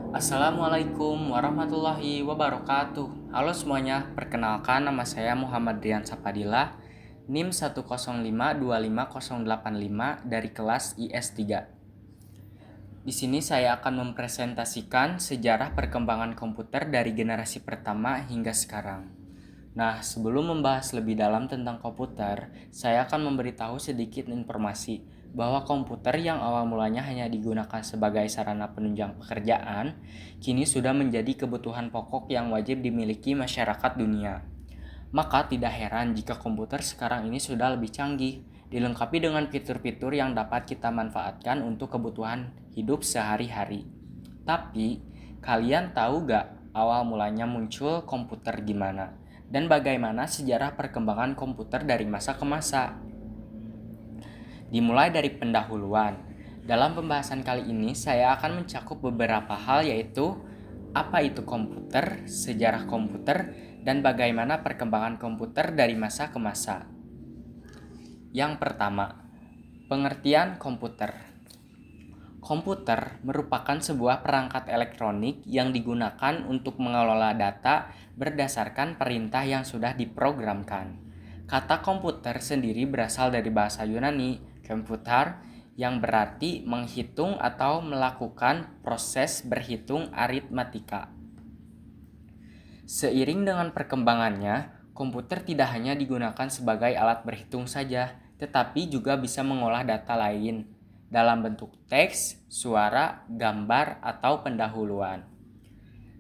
Assalamualaikum warahmatullahi wabarakatuh. Halo semuanya, perkenalkan nama saya Muhammad Rian Sapadillah, NIM 105258085 dari kelas IS3. Di sini saya akan mempresentasikan sejarah perkembangan komputer dari generasi pertama hingga sekarang. Nah, sebelum membahas lebih dalam tentang komputer, saya akan memberitahu sedikit informasi bahwa komputer yang awal mulanya hanya digunakan sebagai sarana penunjang pekerjaan, kini sudah menjadi kebutuhan pokok yang wajib dimiliki masyarakat dunia. Maka tidak heran jika komputer sekarang ini sudah lebih canggih, dilengkapi dengan fitur-fitur yang dapat kita manfaatkan untuk kebutuhan hidup sehari-hari. Tapi, kalian tahu gak awal mulanya muncul komputer gimana? Dan bagaimana sejarah perkembangan komputer dari masa ke masa? Dimulai dari pendahuluan. Dalam pembahasan kali ini, saya akan mencakup beberapa hal yaitu apa itu komputer, sejarah komputer, dan bagaimana perkembangan komputer dari masa ke masa. Yang pertama, pengertian komputer. Komputer merupakan sebuah perangkat elektronik yang digunakan untuk mengelola data berdasarkan perintah yang sudah diprogramkan. Kata komputer sendiri berasal dari bahasa Yunani, komputer, yang berarti menghitung atau melakukan proses berhitung aritmatika. Seiring dengan perkembangannya, komputer tidak hanya digunakan sebagai alat berhitung saja, tetapi juga bisa mengolah data lain dalam bentuk teks, suara, gambar, atau pendahuluan.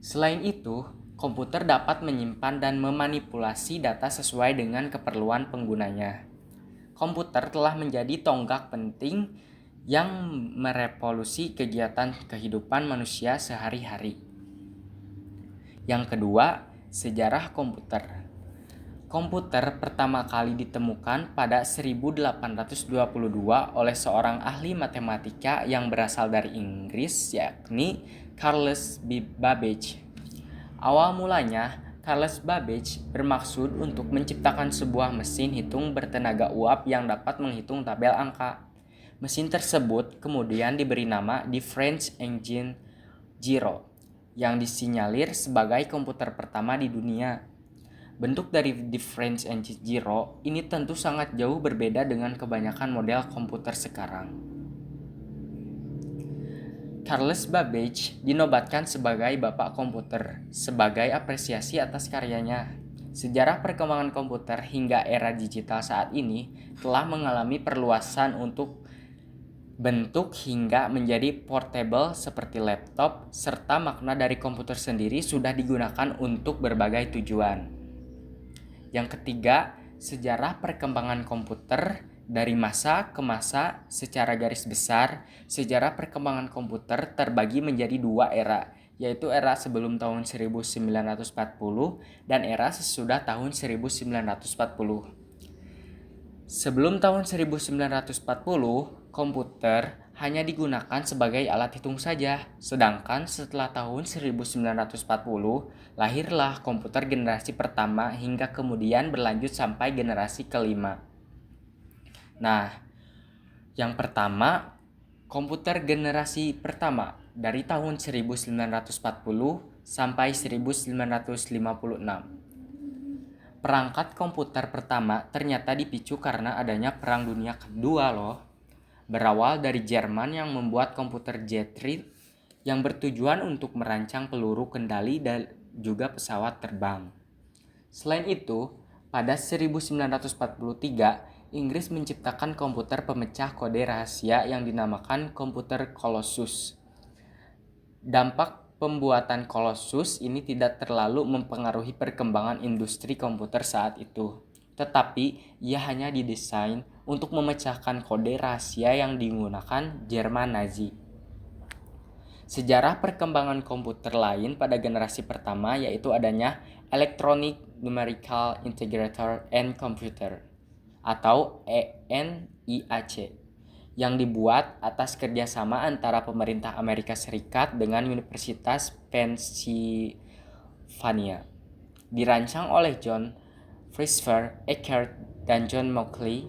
Selain itu, komputer dapat menyimpan dan memanipulasi data sesuai dengan keperluan penggunanya. Komputer telah menjadi tonggak penting yang merevolusi kegiatan kehidupan manusia sehari-hari. Yang kedua, sejarah komputer. Komputer pertama kali ditemukan pada 1822 oleh seorang ahli matematika yang berasal dari Inggris, yakni Charles Babbage. Awal mulanya, Charles Babbage bermaksud untuk menciptakan sebuah mesin hitung bertenaga uap yang dapat menghitung tabel angka. Mesin tersebut kemudian diberi nama The French Engine Giro, yang disinyalir sebagai komputer pertama di dunia. Bentuk dari The French Engine Giro ini tentu sangat jauh berbeda dengan kebanyakan model komputer sekarang. Charles Babbage dinobatkan sebagai bapak komputer sebagai apresiasi atas karyanya. Sejarah perkembangan komputer hingga era digital saat ini telah mengalami perluasan untuk bentuk hingga menjadi portable seperti laptop, serta makna dari komputer sendiri sudah digunakan untuk berbagai tujuan. Yang ketiga, sejarah perkembangan komputer dari masa ke masa. Secara garis besar, sejarah perkembangan komputer terbagi menjadi dua era, yaitu era sebelum tahun 1940 dan era sesudah tahun 1940. Sebelum tahun 1940, komputer hanya digunakan sebagai alat hitung saja. Sedangkan setelah tahun 1940, lahirlah komputer generasi pertama hingga kemudian berlanjut sampai generasi kelima. Nah, yang pertama, komputer generasi pertama dari tahun 1940 sampai 1956. Perangkat komputer pertama ternyata dipicu karena adanya Perang Dunia Kedua loh. Berawal dari Jerman yang membuat komputer jetrit yang bertujuan untuk merancang peluru kendali dan juga pesawat terbang. Selain itu, pada 1943, Inggris menciptakan komputer pemecah kode rahasia yang dinamakan komputer Colossus. Dampak pembuatan Colossus ini tidak terlalu mempengaruhi perkembangan industri komputer saat itu, tetapi ia hanya didesain untuk memecahkan kode rahasia yang digunakan Jerman Nazi. Sejarah perkembangan komputer lain pada generasi pertama yaitu adanya Electronic Numerical Integrator and Computer atau ENIAC yang dibuat atas kerjasama antara pemerintah Amerika Serikat dengan Universitas Pennsylvania. Dirancang oleh John Frisfer Eckert dan John Mauchly.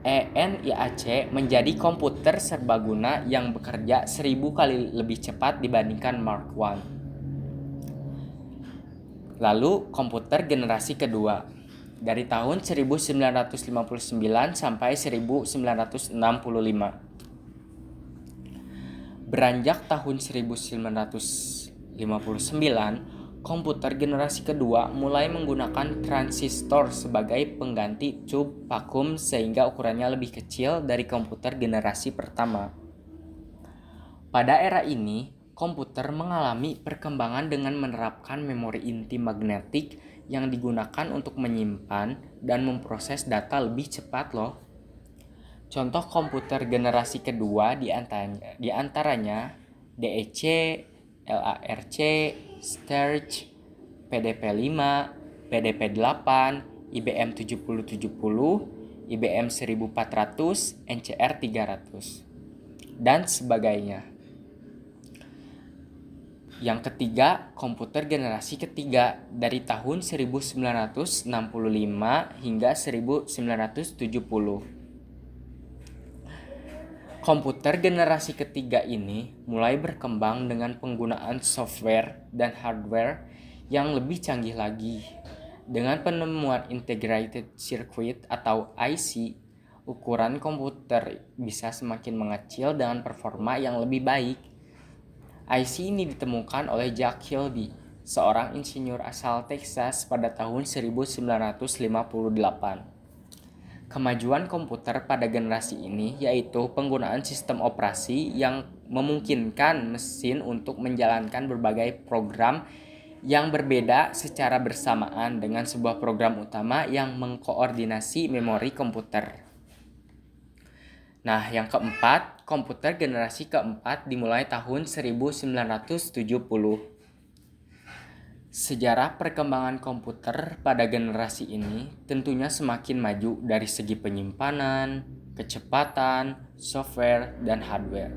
ENIAC menjadi komputer serbaguna yang bekerja 1000 kali lebih cepat dibandingkan Mark I. Lalu komputer generasi kedua dari tahun 1959 sampai 1965. Beranjak tahun 1959, komputer generasi kedua mulai menggunakan transistor sebagai pengganti tube vakum sehingga ukurannya lebih kecil dari komputer generasi pertama. Pada era ini, komputer mengalami perkembangan dengan menerapkan memori inti magnetik yang digunakan untuk menyimpan dan memproses data lebih cepat loh. Contoh komputer generasi kedua diantaranya DEC, LARC, Sturge, PDP-5, PDP-8, IBM 7070, IBM 1400, NCR 300, dan sebagainya. Yang ketiga, komputer generasi ketiga dari tahun 1965 hingga 1970. Komputer generasi ketiga ini mulai berkembang dengan penggunaan software dan hardware yang lebih canggih lagi. Dengan penemuan Integrated Circuit atau IC, ukuran komputer bisa semakin mengecil dengan performa yang lebih baik. IC ini ditemukan oleh Jack Kilby, seorang insinyur asal Texas pada tahun 1958. Kemajuan komputer pada generasi ini yaitu penggunaan sistem operasi yang memungkinkan mesin untuk menjalankan berbagai program yang berbeda secara bersamaan dengan sebuah program utama yang mengkoordinasi memori komputer. Nah, yang keempat, komputer generasi keempat dimulai tahun 1970. Sejarah perkembangan komputer pada generasi ini tentunya semakin maju dari segi penyimpanan, kecepatan, software, dan hardware.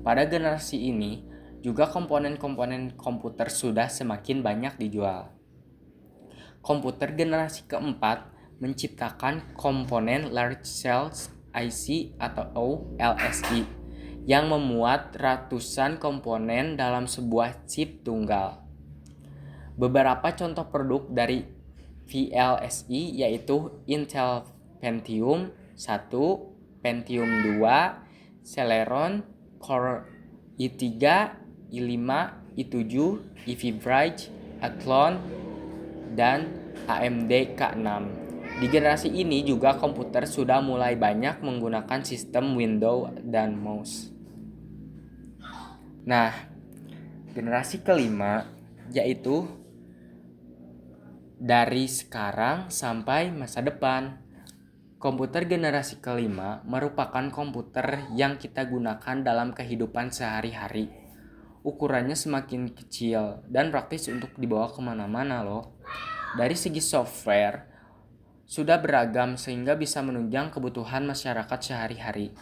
Pada generasi ini, juga komponen-komponen komputer sudah semakin banyak dijual. Komputer generasi keempat menciptakan komponen Large Cells IC atau LSI yang memuat ratusan komponen dalam sebuah chip tunggal. Beberapa contoh produk dari VLSI yaitu Intel Pentium 1, Pentium 2, Celeron, Core i3, i5, i7, Ivy Bridge, Athlon, dan AMD K6. Di generasi ini juga komputer sudah mulai banyak menggunakan sistem Windows dan mouse. Nah, generasi kelima yaitu dari sekarang sampai masa depan. Komputer generasi kelima merupakan komputer yang kita gunakan dalam kehidupan sehari-hari. Ukurannya semakin kecil dan praktis untuk dibawa kemana-mana loh. Dari segi software, sudah beragam sehingga bisa menunjang kebutuhan masyarakat sehari-hari.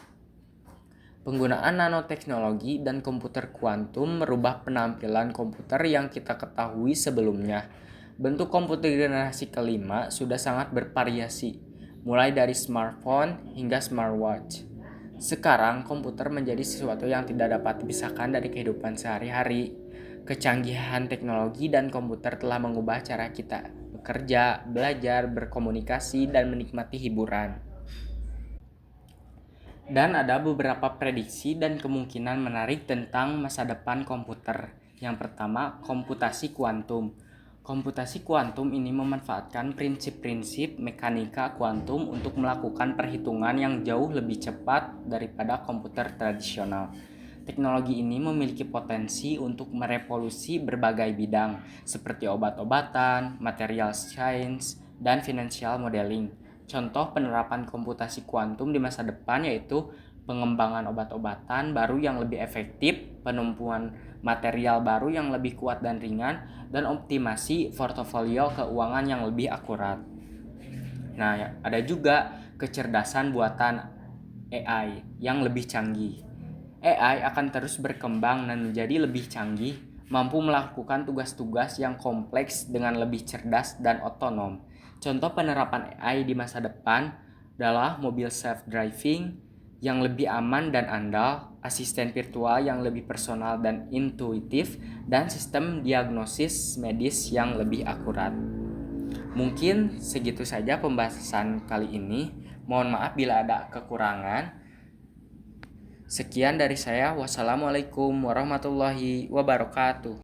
Penggunaan nanoteknologi dan komputer kuantum merubah penampilan komputer yang kita ketahui sebelumnya. Bentuk komputer generasi kelima sudah sangat bervariasi, mulai dari smartphone hingga smartwatch. Sekarang komputer menjadi sesuatu yang tidak dapat dipisahkan dari kehidupan sehari-hari. Kecanggihan teknologi dan komputer telah mengubah cara kita bekerja, belajar, berkomunikasi, dan menikmati hiburan. Dan ada beberapa prediksi dan kemungkinan menarik tentang masa depan komputer. Yang pertama, komputasi kuantum. Komputasi kuantum ini memanfaatkan prinsip-prinsip mekanika kuantum untuk melakukan perhitungan yang jauh lebih cepat daripada komputer tradisional. Teknologi ini memiliki potensi untuk merevolusi berbagai bidang seperti obat-obatan, material science, dan financial modeling. Contoh penerapan komputasi kuantum di masa depan yaitu pengembangan obat-obatan baru yang lebih efektif, penumpuan material baru yang lebih kuat dan ringan, dan optimasi portofolio keuangan yang lebih akurat. Nah, ada juga kecerdasan buatan AI yang lebih canggih. AI akan terus berkembang dan menjadi lebih canggih, mampu melakukan tugas-tugas yang kompleks dengan lebih cerdas dan otonom. Contoh penerapan AI di masa depan adalah mobil self-driving yang lebih aman dan andal, asisten virtual yang lebih personal dan intuitif, dan sistem diagnosis medis yang lebih akurat. Mungkin segitu saja pembahasan kali ini. Mohon maaf bila ada kekurangan. Sekian dari saya. Wassalamualaikum warahmatullahi wabarakatuh.